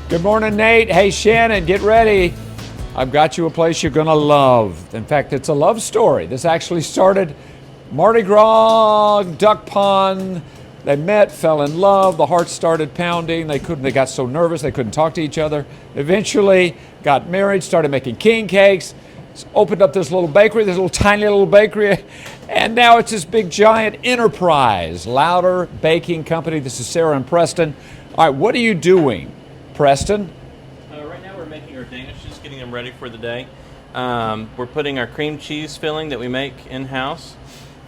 Good morning, Nate. Hey, Shannon, get ready. I've got you a place you're going to love. In fact, it's a love story. This actually started Mardi Gras, duck pond. They met, fell in love. The heart started pounding. They got so nervous they couldn't talk to each other. Eventually, got married, started making king cakes, opened up this little bakery, this little tiny little bakery, and now it's this big giant enterprise, Lowder Baking Company. This is Sarah and Preston. All right, what are you doing, Preston? Right now we're making our danishes, getting them ready for the day. We're putting our cream cheese filling that we make in-house,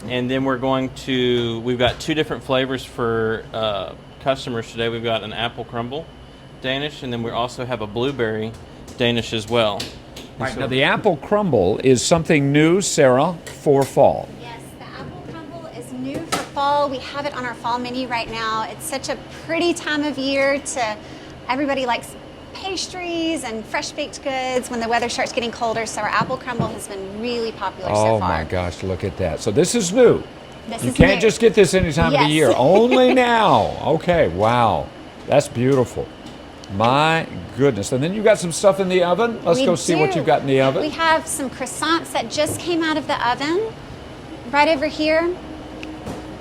and then we've got two different flavors for customers today. We've got an apple crumble Danish, and then we also have a blueberry Danish as well. All right, now the apple crumble is something new, Sarah, for fall. Yes, the apple crumble is new for fall. We have it on our fall menu right now. It's such a pretty time of year everybody likes pastries and fresh baked goods when the weather starts getting colder, so our apple crumble has been really popular so far. Oh my gosh, look at that. So this is new. You You can't just get this any time of the year. Only now. Okay, wow. That's beautiful. My goodness. And then you got some stuff in the oven. Let's go see what you've got in the oven. We have some croissants that just came out of the oven right over here.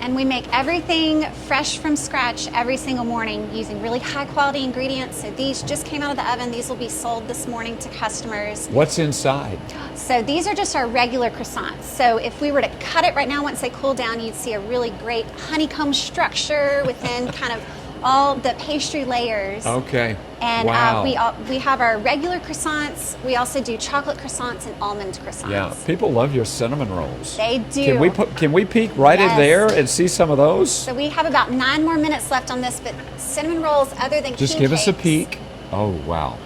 And we make everything fresh from scratch every single morning using really high quality ingredients. So these just came out of the oven. These will be sold this morning to customers. What's inside? So these are just our regular croissants. So if we were to cut it right now, once they cool down, you'd see a really great honeycomb structure within kind of all the pastry layers. Okay. And wow. we have our regular croissants. We also do chocolate croissants and almond croissants. Yeah, people love your cinnamon rolls. They do. Can we peek right in there and see some of those? So we have about 9 more minutes left on this, but cinnamon rolls, other than just king give cakes, us a peek. Oh wow.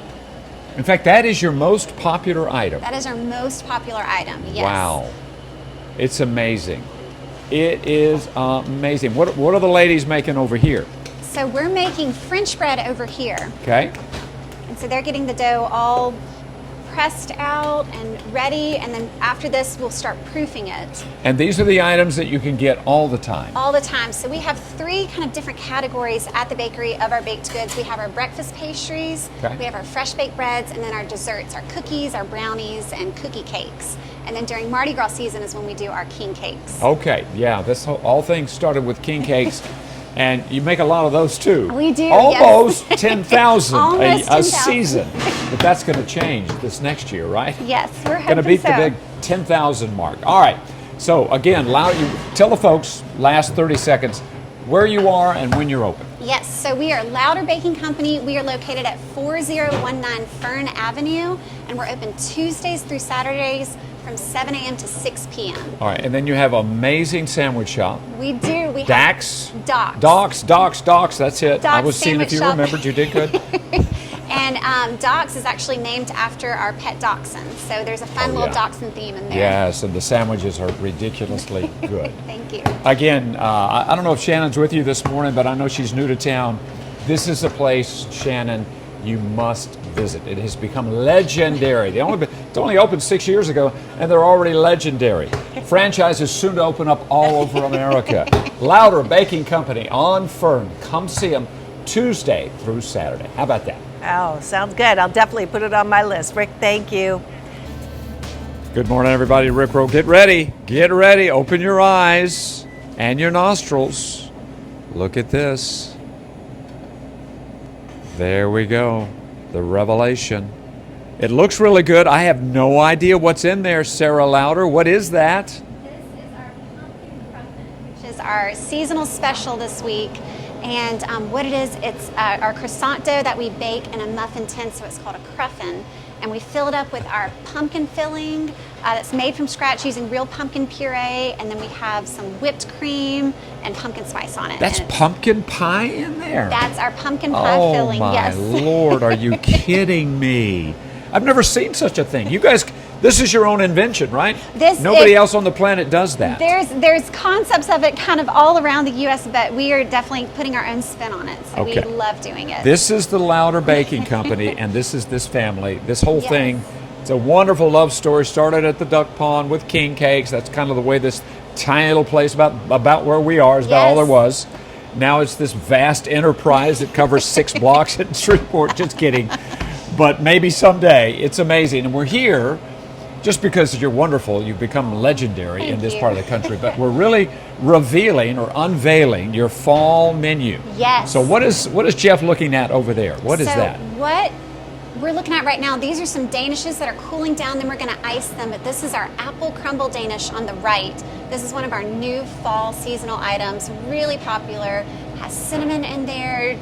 In fact, that is your most popular item. That is our most popular item. Yes. Wow. It's amazing. It is amazing. What are the ladies making over here? So we're making French bread over here. Okay. And so they're getting the dough all pressed out and ready, and then after this we'll start proofing it. And these are the items that you can get all the time. All the time. So we have 3 kind of different categories at the bakery of our baked goods. We have our breakfast pastries, we have our fresh baked breads, and then our desserts, our cookies, our brownies, and cookie cakes. And then during Mardi Gras season is when we do our king cakes. Okay, yeah, all things started with king cakes. And you make a lot of those too. We do. Almost yes. 10,000 a 10,000. season. But that's going to change this next year, right? Yes, we're hoping going to beat so. the big 10,000 mark. All right. So again, tell the folks, last 30 seconds, where you are and when you're open. Yes, so we are Lowder Baking Company. We are located at 4019 Fern Avenue, and we're open Tuesdays through Saturdays from 7 a.m. to 6 p.m. All right, and then you have amazing sandwich shop. We do. We Dax? have Doc's, that's it. Doc's I was seeing if you shop. remembered. You did good. And Doc's is actually named after our pet dachshund. So there's a fun little dachshund theme in there. Yes, and the sandwiches are ridiculously good. Thank you. Again, I don't know if Shannon's with you this morning, but I know she's new to town. This is a place, Shannon, you must visit. It has become legendary. It's only opened 6 years ago, and they're already legendary. Franchises soon to open up all over America. Lowder Baking Company on Fern. Come see them Tuesday through Saturday. How about that? Oh, sounds good. I'll definitely put it on my list. Rick, thank you. Good morning, everybody. Rick Rowe. Get ready. Get ready. Open your eyes and your nostrils. Look at this. There we go. The revelation. It looks really good. I have no idea what's in there, Sarah Lowder. What is that? This is our pumpkin cruffin, which is our seasonal special this week. And what it is, it's our croissant dough that we bake in a muffin tin, so it's called a cruffin. And we fill it up with our pumpkin filling that's made from scratch using real pumpkin puree. And then we have some whipped cream and pumpkin spice on it. That's pumpkin pie in there? That's our pumpkin pie filling, yes. Oh, my Lord, are you kidding me? I've never seen such a thing. You guys, this is your own invention, right? Nobody else on the planet does that. There's concepts of it kind of all around the U.S., but we are definitely putting our own spin on it. So we love doing it. This is the Lowder Baking Company, and this is this family. This whole thing, it's a wonderful love story. Started at the duck pond with king cakes. That's kind of the way this tiny little place about where we are is about all there was. Now it's this vast enterprise that covers 6 blocks in Shreveport. Just kidding. But maybe someday. It's amazing. And we're here just because you're wonderful. You've become legendary in this part of the country. But we're really revealing or unveiling your fall menu. Yes. So what is Jeff looking at over there? What is that? What we're looking at right now, these are some Danishes that are cooling down, then we're going to ice them, but this is our apple crumble Danish on the right. This is one of our new fall seasonal items, really popular. Has cinnamon in there,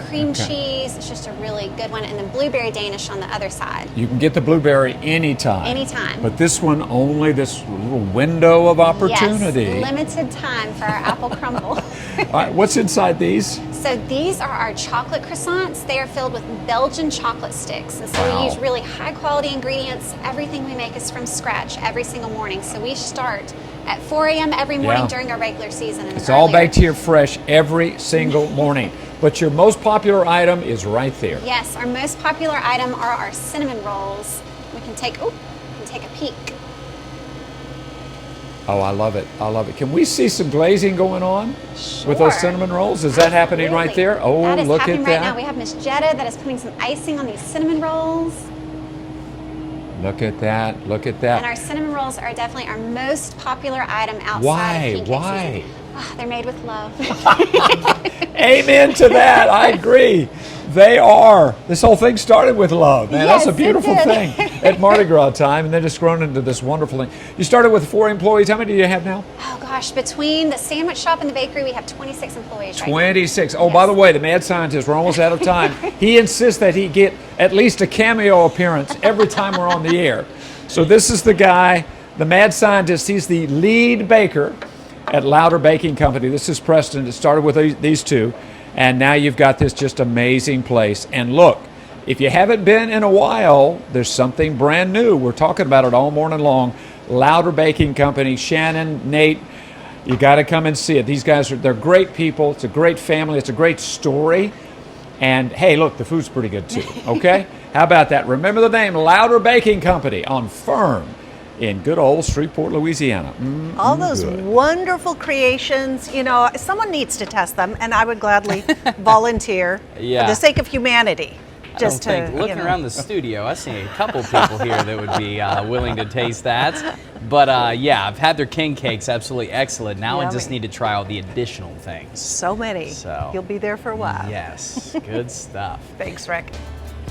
cream cheese. It's just a really good one. And then blueberry Danish on the other side. You can get the blueberry anytime. Anytime. But this one, only this little window of opportunity. Yes, limited time for our apple crumble. All right, what's inside these? So these are our chocolate croissants. They are filled with Belgian chocolate sticks. And so Wow. we use really high quality ingredients. Everything we make is from scratch every single morning. So we start at 4 a.m. every morning during our regular season. And It's all baked here fresh every single morning. But your most popular item is right there. Yes, our most popular item are our cinnamon rolls. We can take a peek. Oh, I love it. I love it. Can we see some glazing going on with those Sure. cinnamon rolls? Is that happening right Absolutely. there? Oh, that is look happening at right that. now. We have Miss Jetta that is putting some icing on these cinnamon rolls. Look at that. Look at And that. our cinnamon rolls are definitely our most popular item outside Why? of pancake Why? season. Oh, they're made with love. Amen to that. I agree. They are. This whole thing started with love, man. Yes, That's a it beautiful did. thing at Mardi Gras time, and then it's grown into this wonderful thing. You started with 4 employees. How many do you have now? Oh gosh, between the sandwich shop and the bakery, we have 26 employees right now. 26. Oh, Yes. by the way, the mad scientist, we're almost out of time. He insists that he get at least a cameo appearance every time we're on the air. So this is the guy, the mad scientist. He's the lead baker at Lowder Baking Company. This is Preston. It started with these two, and now you've got this just amazing place. And look, if you haven't been in a while, there's something brand new. We're talking about it all morning long. Lowder Baking Company, Shannon, Nate, you got to come and see it. These guys they're great people. It's a great family. It's a great story. And hey, look, the food's pretty good too, okay? How about that? Remember the name, Lowder Baking Company on Fern in good old Shreveport, Louisiana. All those wonderful creations, you know, someone needs to test them, and I would gladly volunteer for the sake of humanity. Just I don't think, looking around the studio, I see a couple people here that would be willing to taste that. But yeah, I've had their king cakes, absolutely excellent. Now I just Yummy. need to try all the additional things. So many. So, You'll be there for a while. yes, good stuff. Thanks, Rick.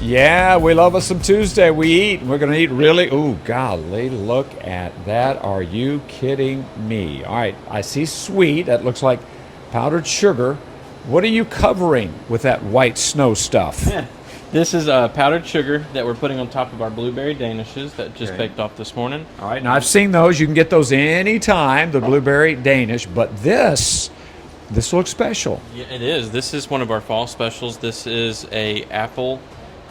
Yeah, we love us some Tuesday. We eat. We're going to eat really. Ooh, golly, look at that. Are you kidding me? All right, I see sweet. That looks like powdered sugar. What are you covering with that white snow stuff? This is powdered sugar that we're putting on top of our blueberry Danishes that just baked off this morning. All right, now I've seen those. You can get those anytime, the blueberry Danish, but this looks special. Yeah, it is. This is one of our fall specials. This is a apple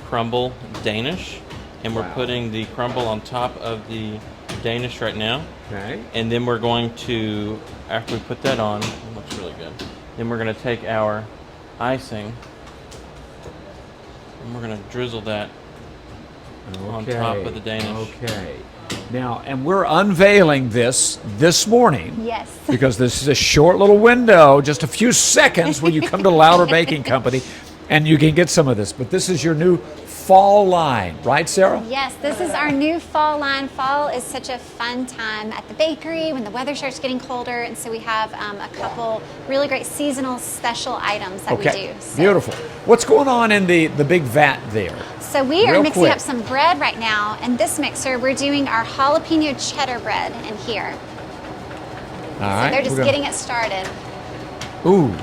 crumble Danish, and we're putting the crumble on top of the Danish right now. Okay. And then we're going to, after we put that on, it looks really good. Then we're going to take our icing and we're going to drizzle that on top of the Danish. Okay. Now, and we're unveiling this morning. Yes. Because this is a short little window, just a few seconds when you come to Lowder Baking Company, and you can get some of this. But this is your new fall line, right, Sarah? Yes, this is our new fall line. Fall is such a fun time at the bakery when the weather starts getting colder, and so we have a couple really great seasonal special items that we do. So, Beautiful. What's going on in the big vat there? So we are Real mixing quick. up some bread right now. In this mixer, we're doing our jalapeno cheddar bread in here. All right. They're just we're gonna- getting it started. Ooh.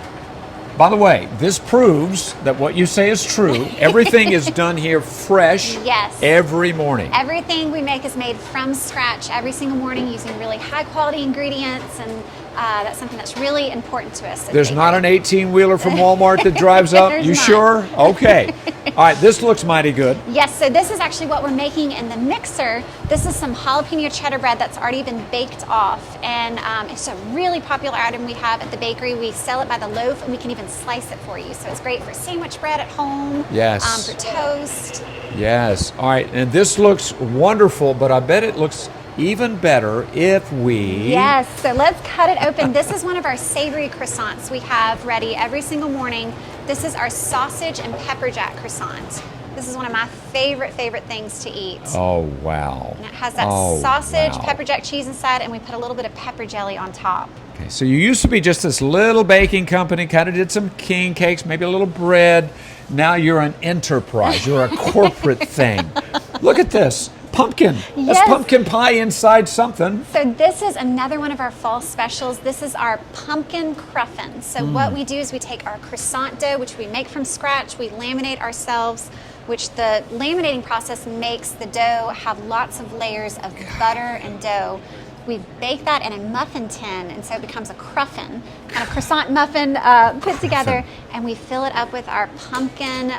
By the way, this proves that what you say is true. Everything is done here fresh Yes. every morning. Everything we make is made from scratch every single morning using really high quality ingredients, and that's something that's really important to us. at There's the not an bakery. 18-wheeler from Walmart that drives up? There's You not. sure? Okay. All right, this looks mighty good. Yes, so this is actually what we're making in the mixer. This is some jalapeno cheddar bread that's already been baked off, and it's a really popular item we have at the bakery. We sell it by the loaf, and we can even slice it for you. So it's great for sandwich bread at home, Yes. for toast. Yes. All right, and this looks wonderful, but I bet it looks even better if we... Yes, so let's cut it open. This is one of our savory croissants we have ready every single morning. This is our sausage and pepper jack croissant. This is one of my favorite things to eat. Oh, wow. And it has that sausage, pepper jack cheese inside, and we put a little bit of pepper jelly on top. Okay, so you used to be just this little baking company, kind of did some king cakes, maybe a little bread. Now you're an enterprise. You're a corporate thing. Look at this. Pumpkin. Yes. That's pumpkin pie inside something. So this is another one of our fall specials. This is our pumpkin cruffin. So what we do is we take our croissant dough, which we make from scratch, we laminate ourselves, which the laminating process makes the dough have lots of layers of butter and dough. We bake that in a muffin tin, and so it becomes a cruffin, kind of croissant muffin put together, and we fill it up with our pumpkin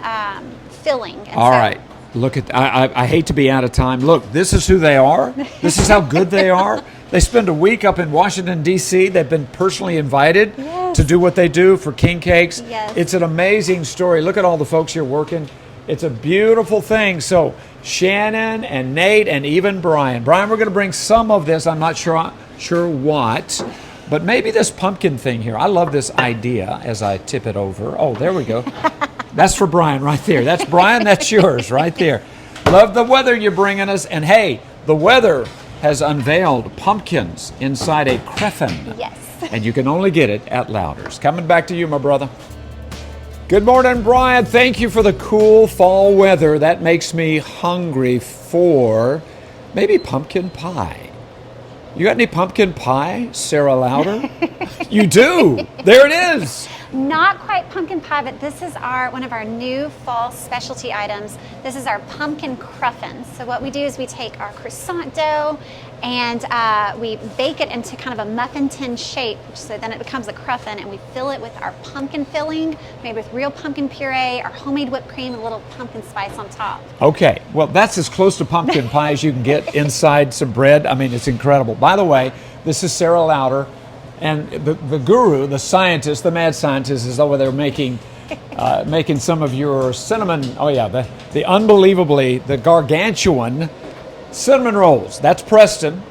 filling. And All right. Look at, I hate to be out of time. Look, this is who they are. This is how good they are. They spend a week up in Washington, D.C. They've been personally invited to do what they do for king cakes. Yes. It's an amazing story. Look at all the folks here working. It's a beautiful thing. So Shannon and Nate and even Brian. Brian, we're going to bring some of this. I'm not sure what, but maybe this pumpkin thing here. I love this idea as I tip it over. Oh, there we go. That's for Brian right there. That's Brian, that's yours right there. Love the weather you're bringing us. And hey, the weather has unveiled pumpkins inside a cruffin. Yes. And you can only get it at Lowder's. Coming back to you, my brother. Good morning, Brian. Thank you for the cool fall weather. That makes me hungry for maybe pumpkin pie. You got any pumpkin pie, Sarah Lowder? You do. There it is. Not quite pumpkin pie, but this is one of our new fall specialty items. This is our pumpkin cruffin. So what we do is we take our croissant dough and we bake it into kind of a muffin tin shape, so then it becomes a cruffin, and we fill it with our pumpkin filling, made with real pumpkin puree, our homemade whipped cream, and a little pumpkin spice on top. Okay, well, that's as close to pumpkin pie as you can get inside some bread. I mean, it's incredible. By the way, this is Sarah Lowder, and the guru, the scientist, the mad scientist, is over there making some of your cinnamon, the unbelievably, the gargantuan cinnamon rolls. That's Preston.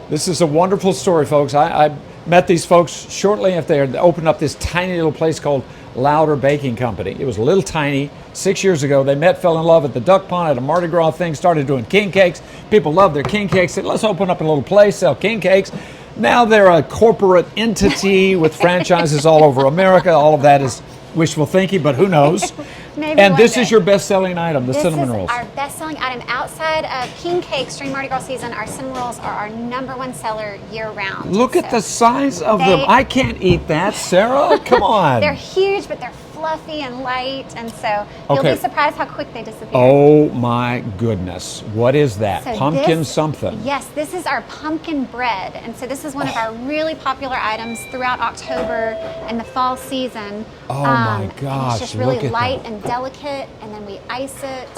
This is a wonderful story, folks. I met these folks shortly after they had opened up this tiny little place called Lowder Baking Company. It was a little tiny. 6 years ago, they met, fell in love at the duck pond at a Mardi Gras thing, started doing king cakes. People loved their king cakes. Said, let's open up a little place, sell king cakes. Now they're a corporate entity with franchises all over America. All of that is wishful thinking, but who knows? And this is your best-selling item, the cinnamon rolls. This is our best-selling item outside of king cakes during Mardi Gras season. Our cinnamon rolls are our #1 seller year-round. Look at the size of them. I can't eat that, Sarah. Come on. They're huge, but they're fluffy and light, and so you'll be surprised how quick they disappear. Oh my goodness. What is that? So pumpkin something. Yes, this is our pumpkin bread, and so this is one of our really popular items throughout October and the fall season. Oh my gosh, and it's just really look at light that. and delicate, and then we ice it,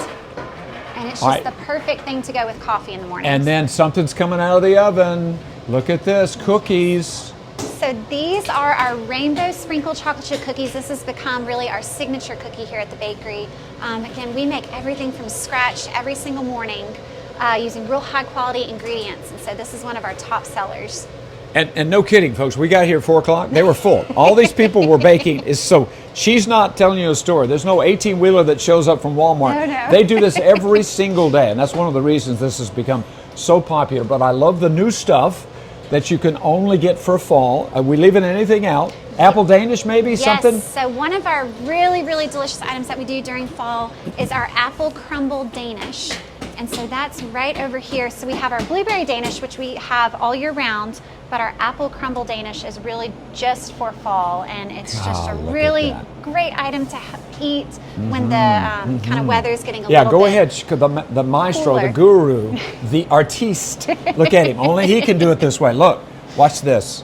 and it's just the perfect thing to go with coffee in the morning. And then something's coming out of the oven. Look at this, cookies. So these are our rainbow sprinkled chocolate chip cookies. This has become really our signature cookie here at the bakery. Again, we make everything from scratch every single morning using real high quality ingredients. And so this is one of our top sellers. And no kidding, folks, we got here at 4 o'clock, they were full. All these people were baking. So she's not telling you a story. There's no 18-wheeler that shows up from Walmart. No. They do this every single day, and that's one of the reasons this has become so popular. But I love the new stuff that you can only get for fall. Are we leaving anything out? Apple Danish, maybe, something? Yes, so one of our really, really delicious items that we do during fall is our apple crumble Danish. And so that's right over here. So we have our blueberry Danish, which we have all year round, but our apple crumble Danish is really just for fall, and it's just a really great item to eat when the kind of weather's getting a little bit go ahead. The maestro, cooler. the guru, the artiste. Look at him. Only he can do it this way. Look, watch this.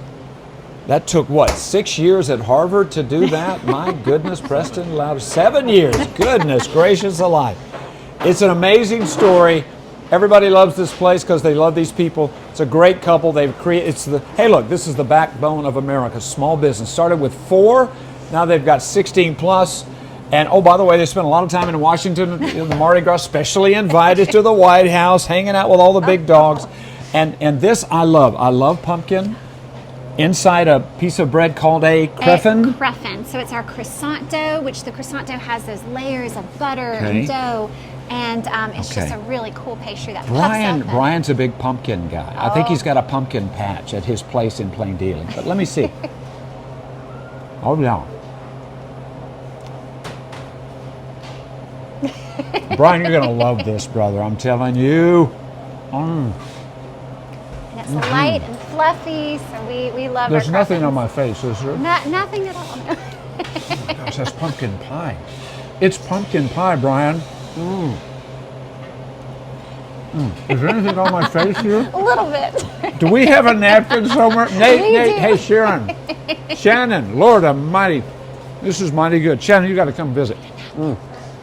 That took, what, 6 years at Harvard to do that? My goodness, Preston Lowder. 7 years. Goodness gracious alive. It's an amazing story. Everybody loves this place because they love these people. It's a great couple. They've created. Hey, look, this is the backbone of America. Small business started with 4. Now they've got 16 plus. And oh, by the way, they spent a lot of time in Washington in the Mardi Gras, specially invited to the White House, hanging out with all the big dogs. And this I love. I love pumpkin. Inside a piece of bread called a cruffin. Cruffin. So it's our croissant dough, which the croissant dough has those layers of butter and dough. And it's just a really cool pastry that puffs up. Brian's a big pumpkin guy. I think he's got a pumpkin patch at his place in Plain Dealing. But let me see. Oh, yeah. Brian, you're going to love this, brother. I'm telling you. And it's light and fluffy, so we love There's our nothing cruffins. on my face, is there? Nothing at all. No. Oh my gosh, that's pumpkin pie. It's pumpkin pie, Brian. Is there anything on my face here? A little bit. Do we have a napkin somewhere? Nate, We do. hey, Sharon. Shannon, Lord Almighty. This is mighty good. Shannon, you got to come visit.